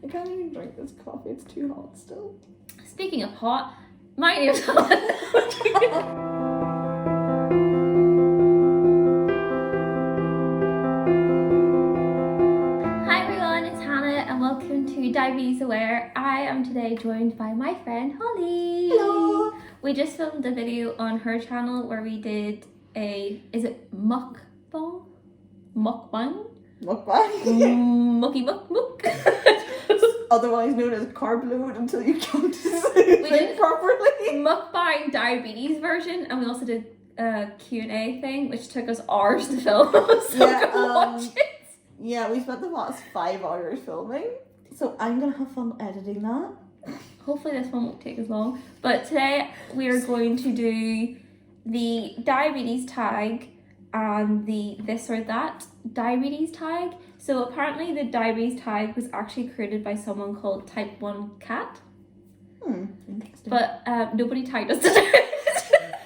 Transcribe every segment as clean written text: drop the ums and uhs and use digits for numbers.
I can't even drink this coffee, it's too hot still. Speaking of hot, my name's Hollie. Hi everyone, it's Hannah and welcome to Diabetes Aware. I am today joined by my friend Hollie. Hello! We just filmed a video on her channel where we did is it mukbang? Mukbang? Mukbang? Mucky muck muck. Otherwise known as carb load until you can't say it properly. Mukbang diabetes version, and we also did a Q&A thing which took us hours to film. So go watch it. Yeah, we spent the last 5 hours filming, so I'm gonna have fun editing that. Hopefully this one won't take as long, but today we are going to do the diabetes tag and the this or that diabetes tag. So apparently the diabetes tag was actually created by someone called Type One Cat. Interesting. But nobody tagged us today.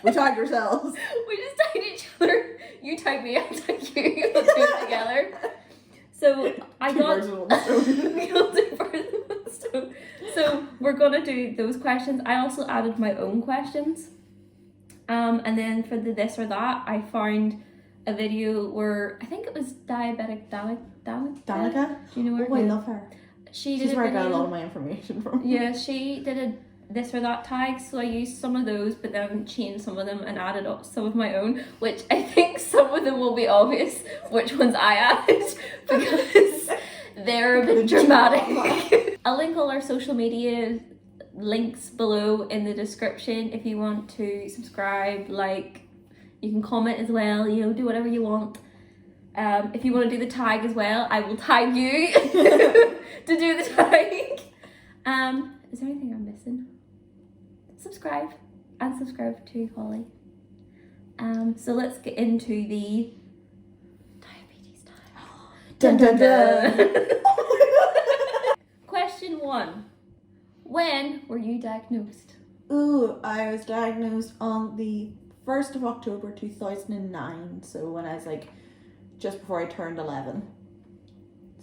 We tagged ourselves. We just tagged each other. You tag me, I tag you. Let's do it together. So I got So we're gonna do those questions. I also added my own questions. And then for the this or that, I found a video where I think it was Diabetic Danica? Do you know her? Oh, I love her. She's where I got a lot of my information from. Yeah, she did a this or that tag, so I used some of those, but then changed some of them and added up some of my own, which I think some of them will be obvious which ones I added because they're a bit dramatic. I'll link all our social media links below in the description if you want to subscribe, like, you can comment as well, you know, do whatever you want. If you want to do the tag as well, I will tag you to do the tag. Is there anything I'm missing? Subscribe and subscribe to Hollie. So let's get into the diabetes tag. Dun dun dun. Question 1. When were you diagnosed? Ooh, I was diagnosed on the 1st of October 2009, so when I was like just before I turned 11.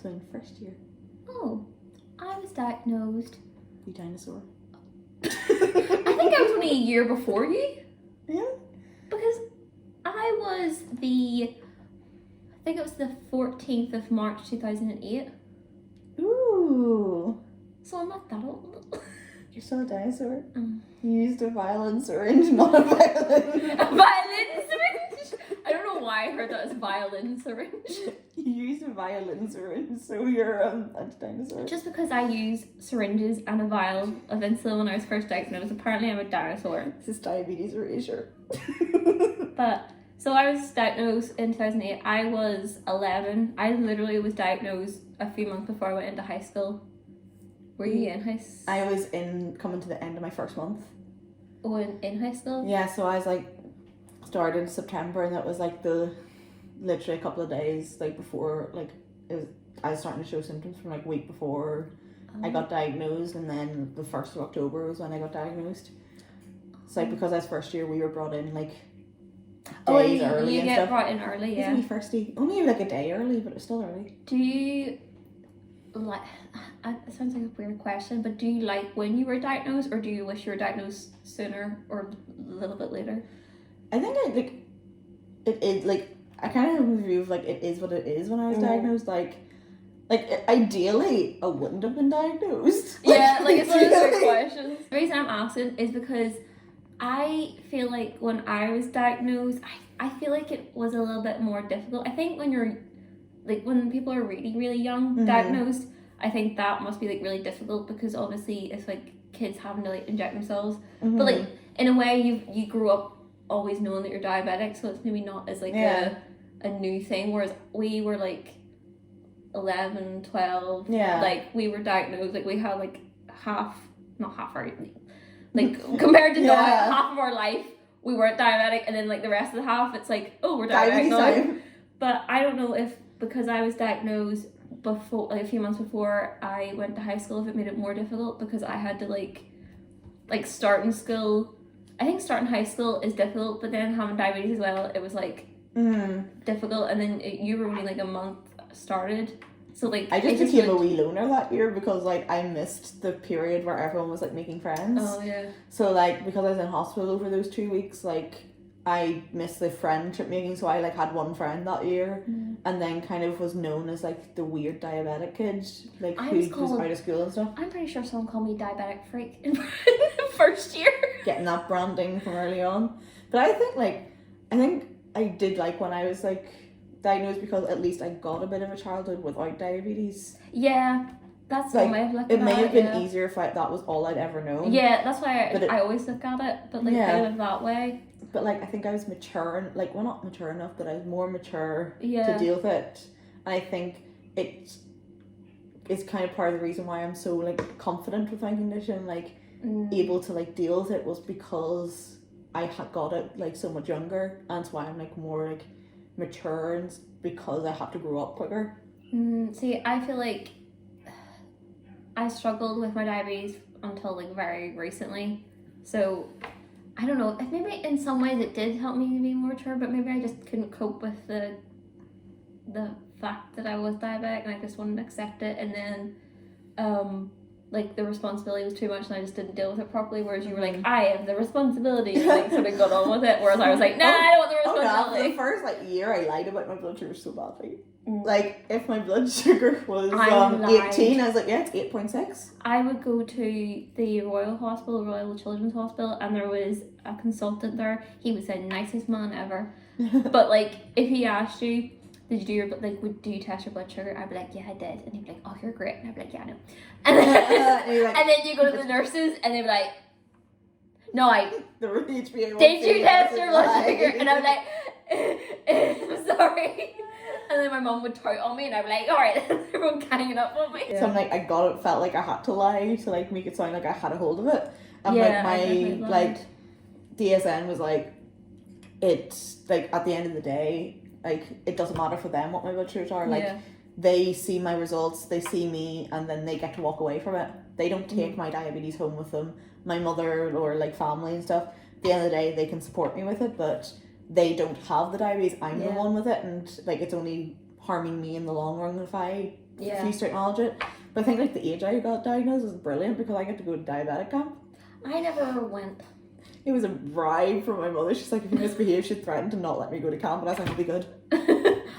So in first year. Oh, I was diagnosed. You dinosaur. I think I was only a year before you. Yeah? Because I was I think it was the 14th of March 2008. Ooh. So I'm not that old. You're still a dinosaur? You used a violin syringe, not a violin. A violin syringe? I don't know why I heard that as violin syringe. You used a violin syringe, so you're a dinosaur. Just because I use syringes and a vial of insulin when I was first diagnosed, apparently I'm a dinosaur. This is diabetes erasure. But, so I was diagnosed in 2008. I was 11. I literally was diagnosed a few months before I went into high school. Were you in high school? I was coming to the end of my first month. Oh, in high school? Yeah, so I was like, started in September, and that was like literally a couple of days like before, like I was starting to show symptoms from like week before I got diagnosed, and then the 1st of October was when I got diagnosed. So like because I was first year, we were brought in like days early. You and get stuff. brought in early, yeah. It was only firsty, only like a day early, but it was still early. Do you like? It sounds like a weird question, but do you like when you were diagnosed, or do you wish you were diagnosed sooner or a little bit later? I think I kind of have a view of like it is what it is when I was diagnosed. Like ideally, I wouldn't have been diagnosed. Yeah, like it's one of those questions. The reason I'm asking is because I feel like when I was diagnosed, I feel like it was a little bit more difficult. I think when you're like when people are really, really young diagnosed, I think that must be like really difficult because obviously it's like kids having to like inject themselves. But like in a way you grew up always knowing that you're diabetic, so it's maybe not as like a new thing, whereas we were like 11, 12, like we were diagnosed, like we had like not half our like compared to now, half of our life we weren't diabetic, and then like the rest of the half it's like, oh, we're diabetic now. But I don't know if because I was diagnosed before, like a few months before I went to high school, if it made it more difficult because I had to like start in school. I think starting high school is difficult, but then having diabetes as well, it was like difficult. And then you were only like a month started, So like I just it became a would- wee loner that year because like I missed the period where everyone was like making friends. Oh yeah. So like because I was in hospital over those 2 weeks, like I missed the friendship making, so I like had one friend that year, and then kind of was known as like the weird diabetic kid, like I who was was called- out of school and stuff. I'm pretty sure someone called me diabetic freak in first year. Getting that branding from early on, but I think I did like when I was like diagnosed because at least I got a bit of a childhood without diabetes. Yeah, that's Like, one way of looking It at may have been yeah. easier if that was all I'd ever known. Yeah, that's why But I always look at it, but like Yeah. kind of that way. But like I think I was mature, like well not mature enough, but I was more mature Yeah. to deal with it. And I think it's kind of part of the reason why I'm so like confident with my condition, like able to like deal with it was because I had got it like so much younger, and that's why I'm like more like mature, and because I had to grow up quicker. See, I feel like I struggled with my diabetes until like very recently, so I don't know. Maybe in some ways it did help me to be more mature, but maybe I just couldn't cope with the fact that I was diabetic, and I just wanted to accept it, and then like the responsibility was too much, and I just didn't deal with it properly. Whereas you were like, I have the responsibility, and like sort of got on with it. Whereas I was like, nah, I don't want the Oh no, for responsibility. the first like year I lied about my blood sugar so badly. Like if my blood sugar was I lied. 18, I was like, yeah, it's 8.6. I would go to the Royal Children's Hospital, and there was a consultant there. He was the nicest man ever. But like, if he asked you, did you do your do you test your blood sugar? I'd be like, yeah, I did. And he'd be like, oh, you're great. And I'd be like, yeah, I know. And then, And you're like, and then you go to the nurses, and they'd be like, no, the HbA1c did you test your blood high. sugar? And I'm like, I'm sorry. And then my mum would tout on me, and I'd be like, all right, everyone ganging up on me. So I'm like, felt like I had to lie to like make it sound like I had a hold of it. And Yeah, I like definitely my lied. like DSN was like, it's like at the end of the day, like it doesn't matter for them what my blood sugars are. Like they see my results, they see me, and then they get to walk away from it. They don't take my diabetes home with them. My mother or like family and stuff, at the end of the day, they can support me with it, but they don't have the diabetes. I'm the one with it, and like it's only harming me in the long run if I refuse to acknowledge it. But I think like the age I got diagnosed is brilliant because I get to go to diabetic camp. I never went. It was a bribe from my mother. She's like, if you misbehave, she'd threaten to not let me go to camp, and I was like, it'll be good.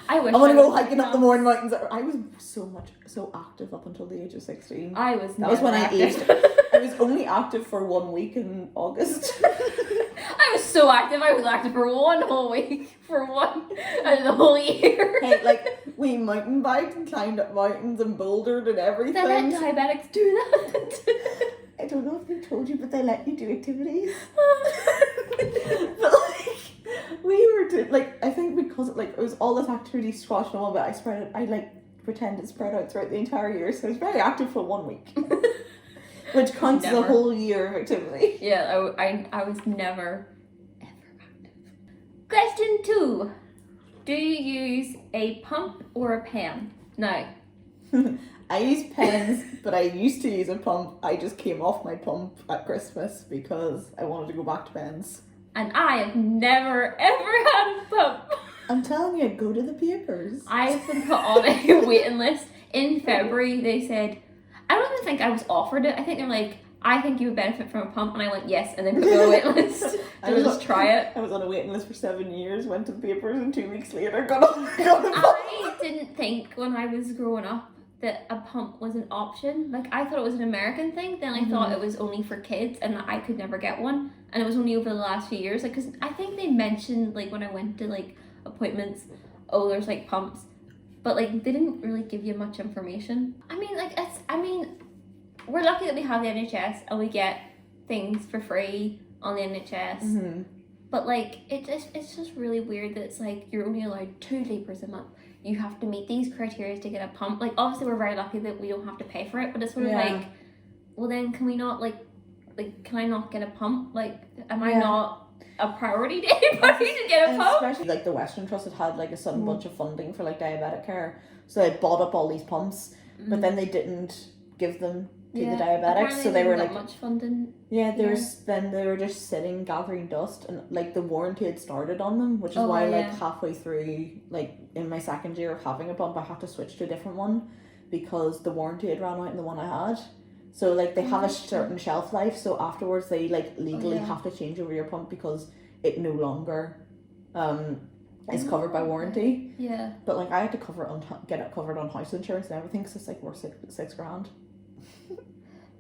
I wish I want to was go hiking up the Mourne Mountains. I was so active up until the age of 16. I was. That was when I active. aged. I was only active for 1 week in August. I was so active. I was active for 1 whole week, for one out of the whole year. Hey, like we mountain biked and climbed up mountains and bouldered and everything. They let diabetics do that. I don't know if they told you, but they let you do activities. But like we were like, I think because it was all this activity squashed and all, but I like pretended spread out throughout the entire year, so I was very active for 1 week. Which counts as a whole year of activity. Yeah, I was never, ever active. Question 2. Do you use a pump or a pen? No. I use pens, but I used to use a pump. I just came off my pump at Christmas because I wanted to go back to pens. And I have never, ever had a pump. I'm telling you, go to the papers. I've been put on a waiting list. In February, they said, I don't even think I was offered it. I think they're like, I think you would benefit from a pump. And I went, yes. And they put me on a waiting list. To just try it. I was on a waiting list for 7 years, went to the papers, and 2 weeks later got a pump. I didn't think when I was growing up that a pump was an option. Like, I thought it was an American thing. Then I thought it was only for kids and that I could never get one. And it was only over the last few years. Like, because I think they mentioned, like, when I went to, like, appointments, oh, there's, like, pumps. But, like, they didn't really give you much information. I mean, like, we're lucky that we have the NHS and we get things for free on the NHS. Mm-hmm. But, like, it's just really weird that it's, like, you're only allowed 2 litres a month. You have to meet these criteria to get a pump. Like, obviously, we're very lucky that we don't have to pay for it. But it's sort of like, well, then can we not, like, can I not get a pump? Like, am I not a priority to anybody to get a pump? Especially, like, the Western Trust had, like, a sudden bunch of funding for, like, diabetic care. So they bought up all these pumps, but then they didn't give them to the diabetics. Apparently So they were, didn't like... much funding. Yeah, then they were just sitting, gathering dust, and, like, the warranty had started on them, which is why, like, halfway through, like, in my second year of having a pump, I had to switch to a different one. because the warranty had run out in the one I had. So like they have a certain shelf life, so afterwards they like legally have to change over your pump because it no longer is covered by warranty. Yeah. But like I had to get it covered on house insurance and everything, so it's like worth six grand.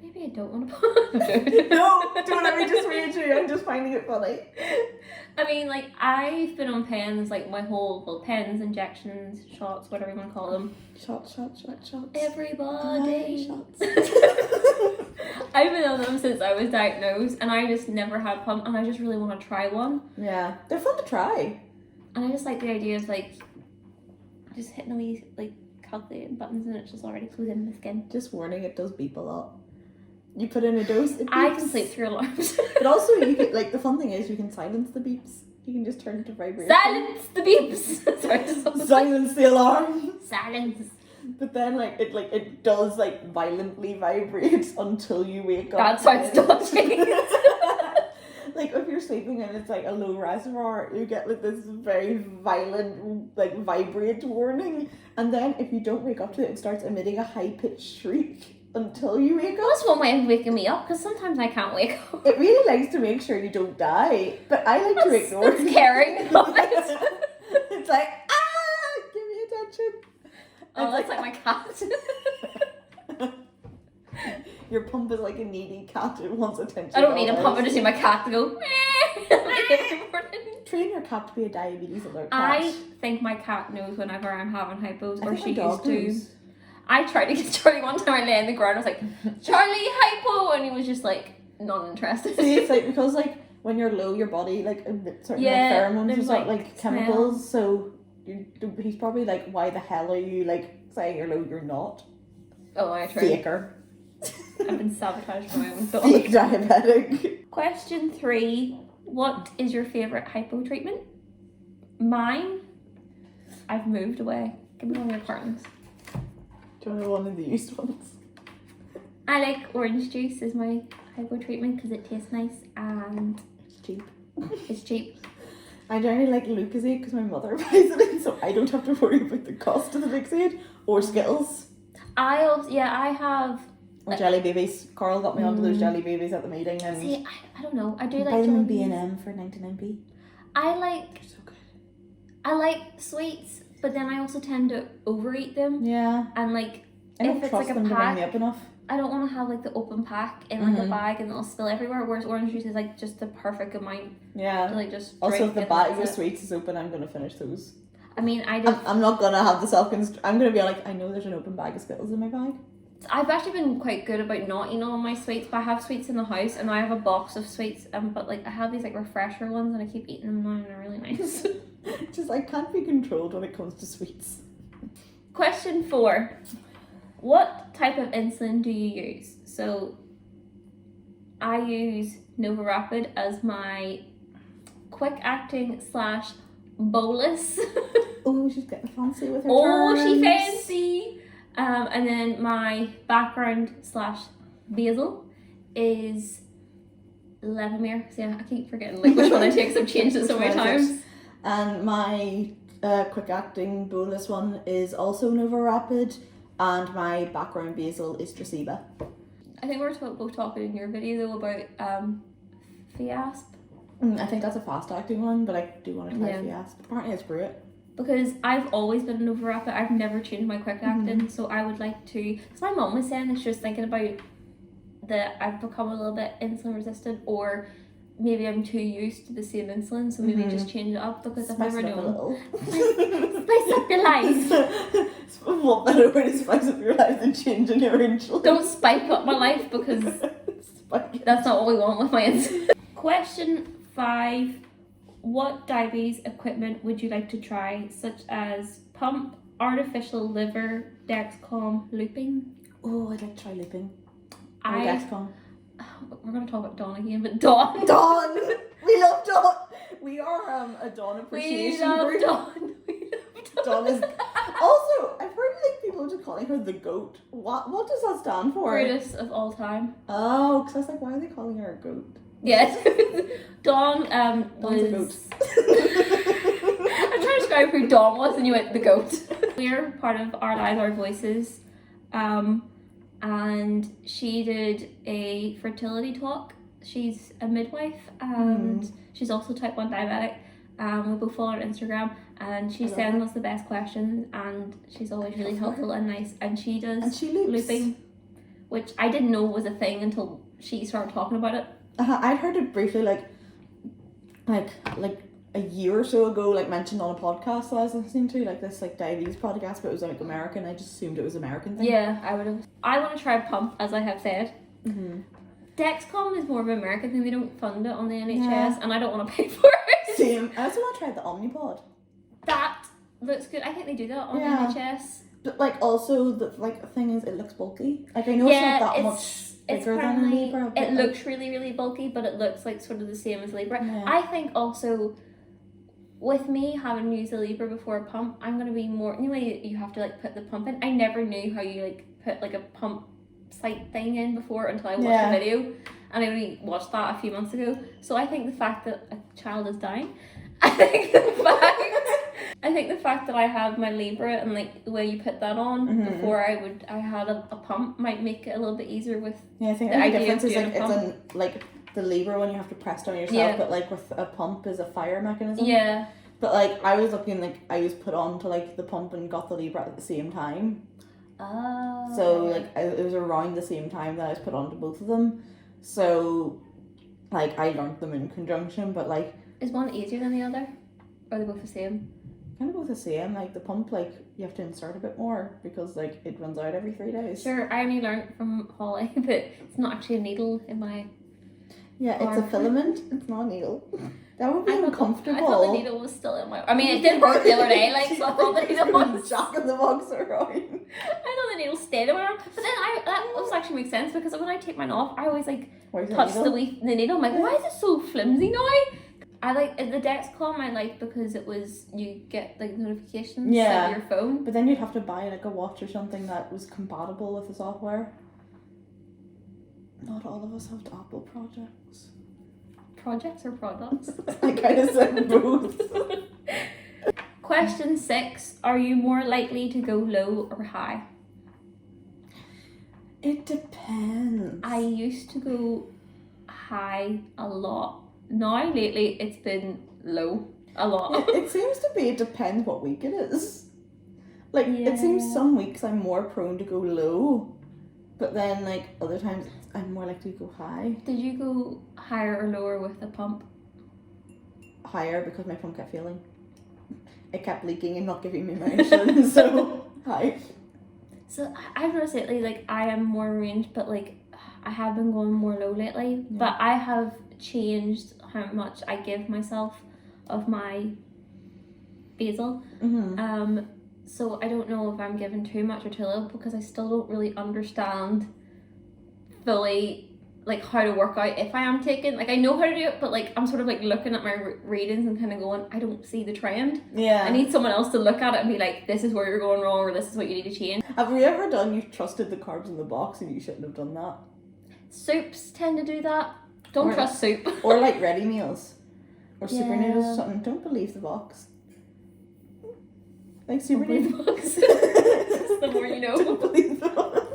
Maybe I don't want to. No, don't let me just read you. I'm just finding it funny. I mean, like, I've been on pens, like, my whole, well, pens, injections, shots, whatever you want to call them. Shots. Everybody. Shots. I've been on them since I was diagnosed, and I just never had pump, and I just really want to try one. Yeah, they're fun to try. And I just like the idea of, like, just hitting a wee, like, calculating buttons, and it's just already closing the skin. Just warning, it does beep a lot. You put in a dose, it beeps. I can sleep through alarms. But also, you can, like, the fun thing is you can silence the beeps. You can just turn it to vibration. Silence the beeps! Sorry, silence the alarm! Silence. But then, it does, like, violently vibrate until you wake up. That's how it's dodging. Like, if you're sleeping and it's, like, a low reservoir, you get, like, this very violent, like, vibrate warning. And then, if you don't wake up to it, it starts emitting a high-pitched shriek until you wake up. That's one way of waking me up, because sometimes I can't wake up. It really likes to make sure you don't die, but I like to ignore it. It's caring. It's like, give me attention. Oh, that's like my cat. Your pump is like a needy cat. It wants attention. I don't need a pump. I just need my cat to go. Train your cat to be a diabetes alert cat. I think my cat knows whenever I'm having hypos, or she used to. Knows. I tried to get Charlie one time. I lay on the ground. I was like, Charlie, hypo, and he was just like not interested. See, it's like because like when you're low, your body like certain like, pheromones and stuff like chemicals. So he's probably like, why the hell are you like saying you're low? You're not. Oh, I tried. Faker. I've been sabotaged by my own dog. Fake diabetic. Question 3. What is your favourite hypo treatment? Mine? I've moved away. Give me all your partners. Do you want one of the used ones? I like orange juice as my hypo treatment because it tastes nice and It's cheap. it's cheap. I generally like Lucozade because my mother buys it in, so I don't have to worry about the cost of the Lucozade or Skittles. I have or jelly babies. Carl got me onto those jelly babies at the meeting, and see, I don't know. I do like buy them in jelly B&M for 99p. I like So good. I like sweets, but then I also tend to overeat them. Yeah. And like I don't if it's trust like a them to bring me pack, up enough. I don't want to have like the open pack in like a bag and it'll spill everywhere. Whereas orange juice is like just the perfect amount Yeah. to like just Also, drink if the and bag of that's it. sweets is open, I'm gonna finish those. I mean, I did. I'm not gonna have the I'm gonna be like, I know there's an open bag of Skittles in my bag. I've actually been quite good about not eating all my sweets, but I have sweets in the house and I have a box of sweets. But like I have these like refresher ones and I keep eating them now and they're really nice. Just I can't be controlled when it comes to sweets. Question 4. What type of insulin do you use? So I use Nova Rapid as my quick acting / bolus. Oh, she's getting fancy with her Oh, she terms. fancy. And then my background / basal is Levemir. So yeah, I keep forgetting like which one I take because I've changed it so many times. And my quick acting bolus one is also Nova Rapid, and my background basal is Traceba. I think we were both talking in your video though about Fiasp. I think that's a fast acting one, but I do want to try Fiasp. Apparently it's great. Because I've always been Nova Rapid. I've never changed my quick acting, so I would like to. Because my mom was saying that she was thinking about that I've become a little bit insulin resistant, or maybe I'm too used to the same insulin, so maybe just change it up because I've never known. Spice up your life. What better way to spice up your life than changing your insulin? Don't spike up my life because that's not what we want with my insulin. Question 5. What diabetes equipment would you like to try, such as pump, artificial liver, Dexcom, looping? Oh, I'd like to try looping. Or I Dexcom. We're going to talk about Dawn again, but Dawn. Dawn! We love Dawn! We are a Dawn appreciation group. Dawn. Dawn is... Also, I've heard like people just calling her the GOAT. What does that stand for? Greatest of all time. Oh, because I was like, why are they calling her a GOAT? Yes. Dawn Dawn's a was... I'm trying to describe who Dawn was and you went the GOAT. We're part of Our Lives, Our Voices, and she did a fertility talk. She's a midwife and she's also Type 1 Diabetic. We both follow her on Instagram, and she sends us the best questions, and she's always really helpful and nice. And she does looping, which I didn't know was a thing until she started talking about it. I'd heard it briefly, like a year or so ago, like mentioned on a podcast that I was listening to, like this like diabetes podcast, but it was like American. I just assumed it was American thing. Yeah, I want to try pump, as I have said. Dexcom is more of an American thing. They don't fund it on the NHS, and I don't want to pay for it. Same. I also want to try the Omnipod. That looks good. I think they do that on the NHS. But like also the thing is, it looks bulky. Like I know it's not that much bigger than a Libra. It looks really, really bulky, but it looks like sort of the same as Libra. Yeah. I think also, with me having used a Libra before a pump, I'm going to be more... You know, you have to like put the pump in. I never knew how you like put like a pump site thing in before until I watched the video. And I only watched that a few months ago. So I think the fact that a child is dying... I think the fact that I have my Libra and like the way you put that on before I had a pump might make it a little bit easier with I think the difference is like it's in like the Libra when you have to press down yourself, but like with a pump is a fire mechanism. Yeah. But like I was looking, like I was put on to like the pump and got the Libra at the same time. Oh. So like it was around the same time that I was put on to both of them. So like I learned them in conjunction, but like... Is one easier than the other? Or are they both the same? Kind of both the same. Like the pump, like you have to insert a bit more because like it runs out every 3 days. Sure, I only learned from Hollie that it's not actually a needle in my arm. It's a filament. It's not a needle. That would be uncomfortable. I thought the needle was still in my... I mean, it did hurt the other day, like, so I thought the needle was... Jacking the box around. I thought the needle stayed in my arm. But then that also actually makes sense because when I take mine off, I always like touch the needle. I'm like, why is it so flimsy now? I like the Dexcom. I like because it was you get like notifications on your phone. But then you'd have to buy like a watch or something that was compatible with the software. Not all of us have Apple projects. Projects or products? I kind of said both. Question 6: Are you more likely to go low or high? It depends. I used to go high a lot. Now, lately, it's been low a lot. It seems to be, it depends what week it is. Like, it seems some weeks I'm more prone to go low, but then, like, other times I'm more likely to go high. Did you go higher or lower with the pump? Higher, because my pump kept failing. It kept leaking and not giving me my insulin, so high. So, I've noticed lately, like, I am more range, but, like, I have been going more low lately, but I have changed how much I give myself of my basal. So I don't know if I'm giving too much or too little because I still don't really understand fully like how to work out if I am taking, like I know how to do it, but like I'm sort of like looking at my readings and kind of going, I don't see the trend. I need someone else to look at it and be like, this is where you're going wrong or this is what you need to change. Have you ever done, you trusted the carbs in the box and you shouldn't have done that? Soups tend to do that. Don't trust soup. Or like ready meals. Or super noodles or something. Don't believe the box. Like super noodles. The more you know. Don't believe the box.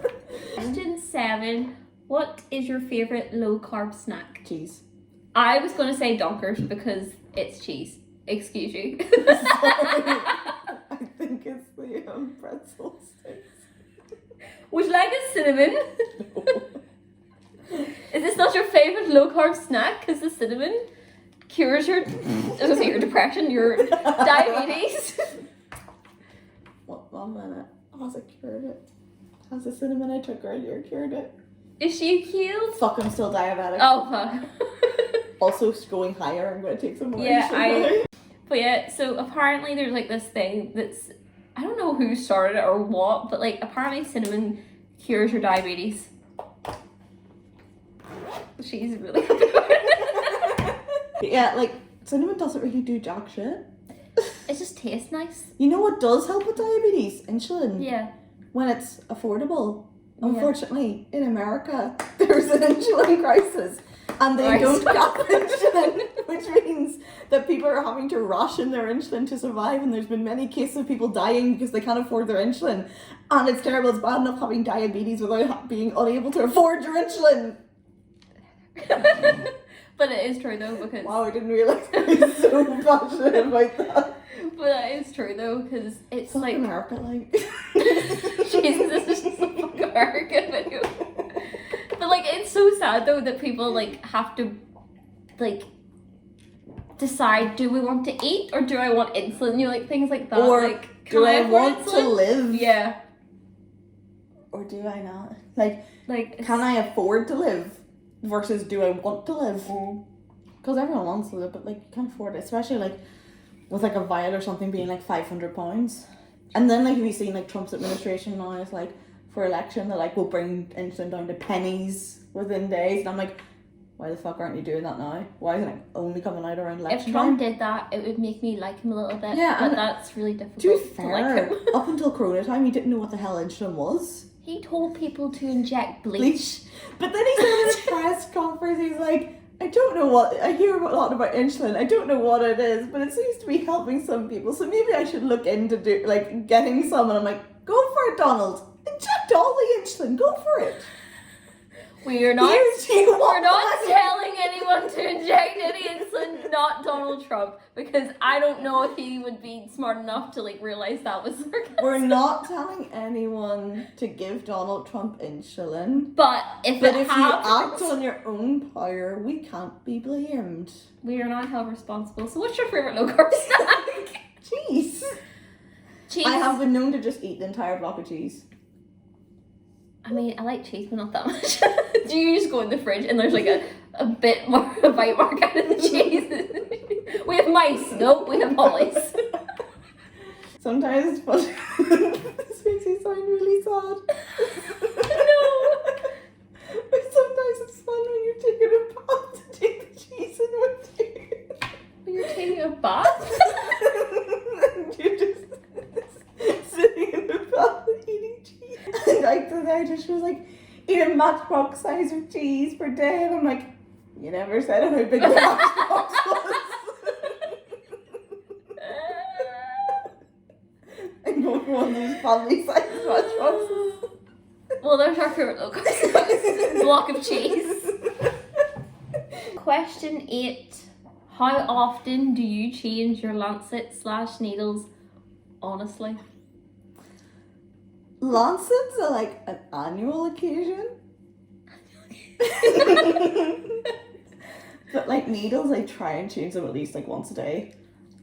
Question 7. What is your favourite low carb snack? Cheese. I was going to say Dunkers because it's cheese. Excuse you. I think it's the pretzel sticks. Would you like a cinnamon? No. Is this not your favourite low carb snack? Because the cinnamon cures your, your depression, your diabetes. One minute. Has it cured it? Has the cinnamon I took earlier cured it? Is she healed? Fuck, I'm still diabetic. Oh fuck. Also going higher, I'm going to take some more. But so apparently there's like this thing that's, I don't know who started it or what, but like apparently cinnamon cures your diabetes. She's really happy about it. Yeah, like cinnamon doesn't really do jack shit. It just tastes nice. You know what does help with diabetes? Insulin. Yeah. When it's affordable. Unfortunately, in America, there's an insulin crisis. And they Right. don't get insulin, which means that people are having to ration their insulin to survive, and there's been many cases of people dying because they can't afford their insulin. And it's terrible. It's bad enough having diabetes without being unable to afford your insulin. But it is true though, because Wow, I didn't realise I was so passionate about that. but it is true though, because it's Fuck like America, like. Jesus, this is just a fucking American video. But like, it's so sad though that people like have to like decide, do we want to eat or do I want insulin? You know, like things like that. Or like, do I afford want to insulin? live? Yeah. Or do I not? Like, Like, can I afford to live versus do I want to live? Because everyone wants to live, but like you can't afford it, especially like with like a vial or something being like £500. And then like have you seen like Trump's administration now is like for election that like will bring insulin down to pennies within days, and I'm like, why the fuck aren't you doing that now? Why isn't it only coming out around election if Trump time? did that, it would make me like him a little bit. Yeah, But and that's really difficult To be to fair, like him. up until Corona time, he didn't know what the hell insulin was. He told people to inject bleach. But then he said in his press conference, he's like, I don't know what, I hear a lot about insulin, I don't know what it is, but it seems to be helping some people, so maybe I should look into getting some. And I'm like, go for it, Donald. Inject all the insulin, go for it. We are not. We're We're not telling anyone to inject any insulin, not Donald Trump, because I don't know if he would be smart enough to like realize that was sarcasm. We're not telling anyone to give Donald Trump insulin. But if But it if you happens, act on your own power, we can't be blamed. we are not held responsible. So, what's your favorite low carb snack? Cheese. Cheese. I have been known to just eat the entire block of cheese. I mean, I like cheese, but not that much. Do you just go in the fridge and there's like a bit more, a bite mark out of the cheese? We have mice. Nope, we have Hollies. Sometimes it's fun. This makes me sound really sad. No. But sometimes it's fun when you're taking a bath to take the cheese in with you. When you're taking a bath? And you're just sitting in the bath and eating cheese. And like the dietitian was like, eat a matchbox size of cheese per day. And I'm like, you never said how big the matchbox was. I'm going for one of these family size matchboxes. Well, there's our favorite low carb snack. Block of cheese. Question 8. How often do you change your lancet/needles? Honestly. Lancets are like an annual occasion. But like needles, I try and change them at least like once a day.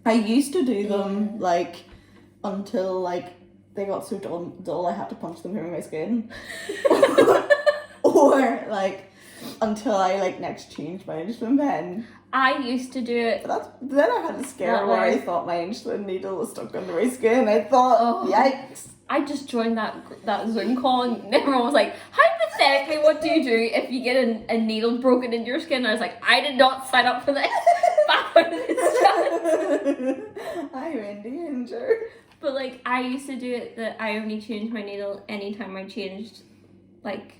I used to do them like until like they got so dull I had to punch them through my skin. Or like until I like next changed my insulin pen. I used to do it. But then I had a scare That where I way. thought my insulin needle was stuck under my skin. I thought, Oh. yikes. I just joined that Zoom call and everyone was like, hypothetically, what do you do if you get a needle broken into your skin? And I was like, I did not sign up for this. Back out of this chat. I'm in danger. But like, I used to do it that I only changed my needle anytime I changed like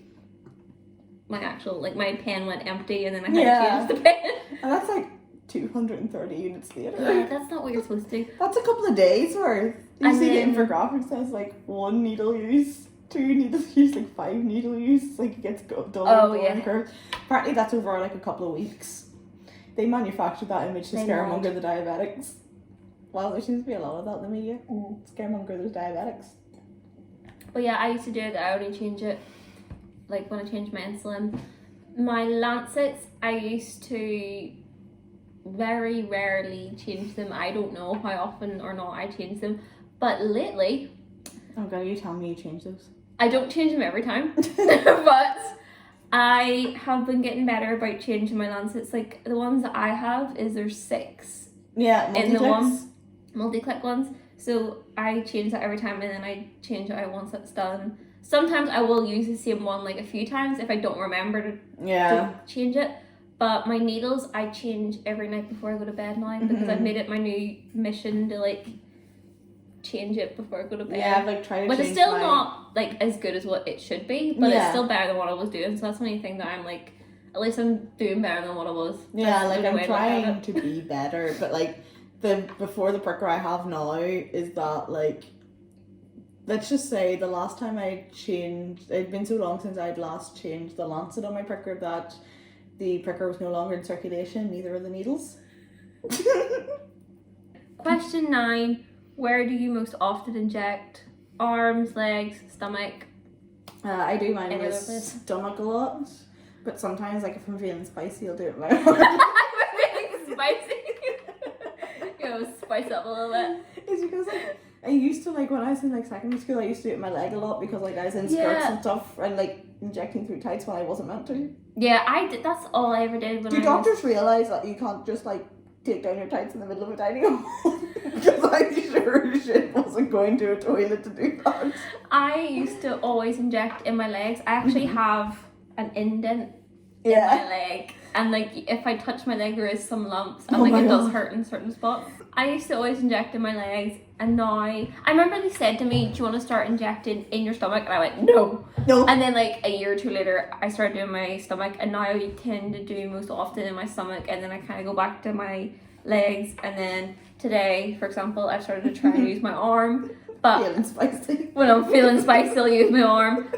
my actual, like my pen went empty and then I had Yeah. to change the pen. And that's like 230 units later. Yeah, that's not what you're supposed to do. That's a couple of days worth. You And see then- the infographic says like 1 needle use, 2 needles use, like 5 needle use. It's like it gets duller Oh, and yeah. duller. Apparently that's over like a couple of weeks. They manufactured that image to They scaremonger the diabetics. Well, there seems to be a lot of that in the media. Scaremonger the diabetics. But yeah, I used to do it that I only change it like when I changed my insulin. My lancets, I used to very rarely change them. I don't know how often or not I change them. But lately, Oh god, you tell me you changed those. I don't change them every time. But I have been getting better about changing my lancets. Like the ones that I have is there's 6 Yeah, in the multi-clicks. one multi-click ones. So I change that every time and then I change it out once that's done. Sometimes I will use the same one like a few times if I don't remember to Yeah. change it. But my needles I change every night before I go to bed now because I've made it my new mission to like change it before I go to bed. Yeah, I've like tried to But change it's still my... not like as good as what it should be, but Yeah. it's still better than what I was doing. So that's the only thing that I'm like, at least I'm doing better than what I was. Yeah, That's like the I'm way to look at trying it. to be better, but like before the pricker I have now is that like, let's just say the last time I changed, it'd been so long since I'd last changed the lancet on my pricker that the pricker was no longer in circulation, neither are the needles. Question 9. Where do you most often inject? Arms, legs, stomach? I do mine Any with other place? stomach a lot, but sometimes like if I'm feeling spicy, I'll do it with my arm. I'm feeling spicy. Spice up a little bit. It's because like I used to, like when I was in like secondary school, I used to do it with my leg a lot because like I was in skirts and stuff and like injecting through tights when I wasn't meant to. Yeah, I did. That's all I ever did. When Do doctors realise that you can't just like take down your tights in the middle of a dining hall? Because I'm sure shit wasn't going to a toilet to do that. I used to always inject in my legs. I actually have an indent in Yeah. my leg, and like if I touch my leg, there is some lumps, and Oh like my it does God. hurt in certain spots. I used to always inject in my legs, and now I remember they said to me, "Do you want to start injecting in your stomach?" And I went, "No." No. And then like a year or two later, I started doing my stomach, and now I tend to do most often in my stomach, and then I kind of go back to my legs, and then today, for example, I've started to try and use my arm, but Feeling spicy. when I'm feeling spicy, I'll use my arm.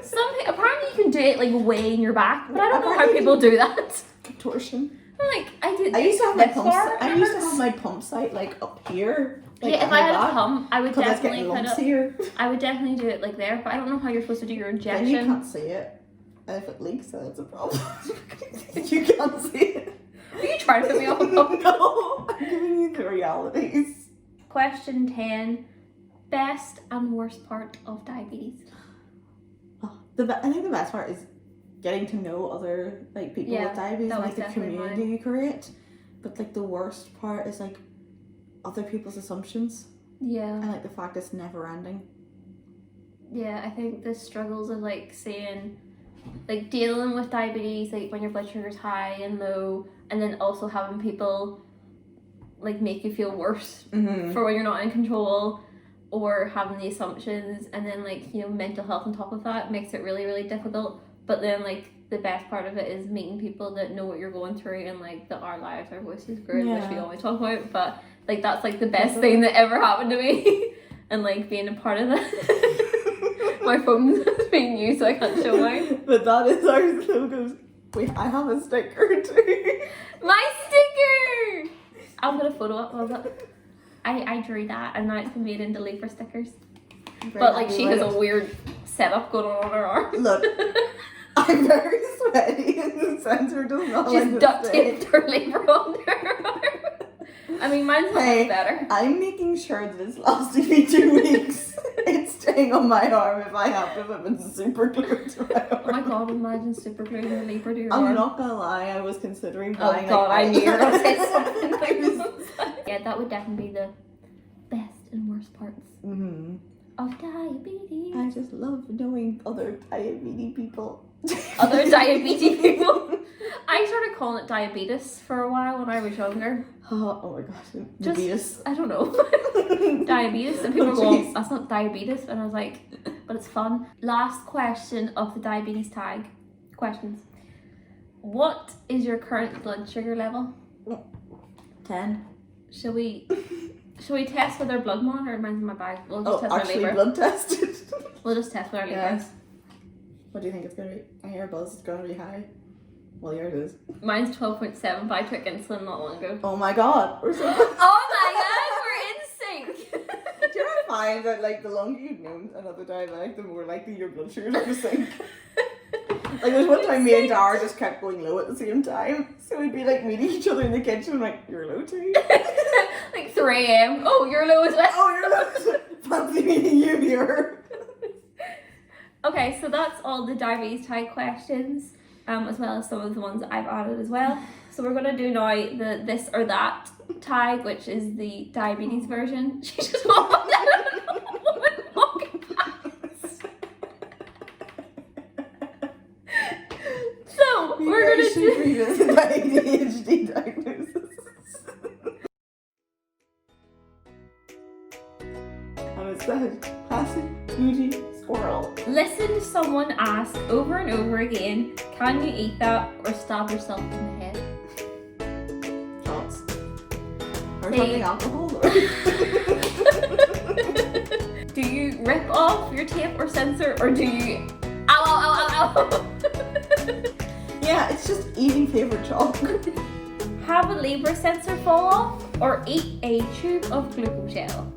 Apparently you can do it like way in your back, but I don't know how people do that. Contortion. Like I did. I used to have my this pump. far, I and used to it's- have my pump site like up here. Like Yeah, if at I my had a back, pump, I would because I was definitely getting put lumps it. here. I would definitely do it like there, but I don't know how you're supposed to do your Then injection. you can't see it. And if it leaks, then it's a problem. You can't see it. Are you trying to put me off? No, I'm giving you the realities. Question 10. Best and worst part of diabetes. Oh, I think the best part is getting to know other like people Yeah, with diabetes that and was like the definitely community mine. you create. But like the worst part is like other people's assumptions Yeah. and like the fact it's never ending. Yeah, I think the struggles of like saying, like dealing with diabetes, like when your blood sugar's high and low, and then also having people like make you feel worse Mm-hmm. for when you're not in control, or having the assumptions, and then like, you know, mental health on top of that makes it really, really difficult. But then like the best part of it is meeting people that know what you're going through, and like that our lives, our voices grew, which we Yeah. always talk about, but like that's like the best thing that ever happened to me. And like being a part of that. My phone's being used, so I can't show mine. But that is our logos. Wait, I have a sticker too. My sticker! I'll put a photo up of it. I drew that, and now it's been made into leafer stickers. But like she has a weird setup going on her arm. Look, I'm very sweaty and the sensor does not like She's to duct stay. taped her lever on her arm. I mean, mine's not Hey, much better. I'm making sure that it's lasting me 2 weeks. It's staying on my arm if I have to, if I've been super glued to my arm. Oh my god, imagine super gluing your lever to your arm. I'm not gonna lie, I was considering Oh buying god, I knew you were gonna say something. something. Yeah, that would definitely be the best and worst parts Mm-hmm. of diabetes. I just love knowing other diabetes people. Other diabetes people. I started calling it diabetes for a while when I was younger. Oh my gosh, Just- diabetes. I don't know. Diabetes, and people Oh, were going, jeez. that's not diabetes, and I was like, but it's fun. Last question of the diabetes tag. Questions. What is your current blood sugar level? 10. Shall we test with our blood monitor? Mine's in my bag. We'll just Oh, test our actually lever. blood tested. We'll just test with our Yeah. levers. What do you think it's gonna be? I hear a buzz, it's gonna be high. Well, yours is. Mine's 12.7, but I took insulin not long ago. Oh my god, we're so Oh my god, we're in sync! Do you ever find that like the longer you've known another diabetic, the more likely your blood sugars are to sink? Like there's one time me and Dara just kept going low at the same time. So we'd be like meeting each other in the kitchen like, you're low too? Like 3 a.m. Oh, you're low as well. Oh, you're low. Fancy meeting you here. Okay, so that's all the diabetes tag questions, as well as some of the ones that I've added as well. So we're gonna do now the this or that tag, which is the diabetes version. She just walked out of the woman walking past. So we're gonna do. revisit my ADHD diagnosis. And it's that classic bougie squirrel. Listen to some someone ask over and over again, can you eat that, or stab yourself in the head? Shots. Or Say- something alcohol. Or... Do you rip off your tape or sensor, or do you ow ow ow ow ow? Yeah, it's just eating favourite chalk. Have a Libra sensor fall off, or eat a tube of glucogel?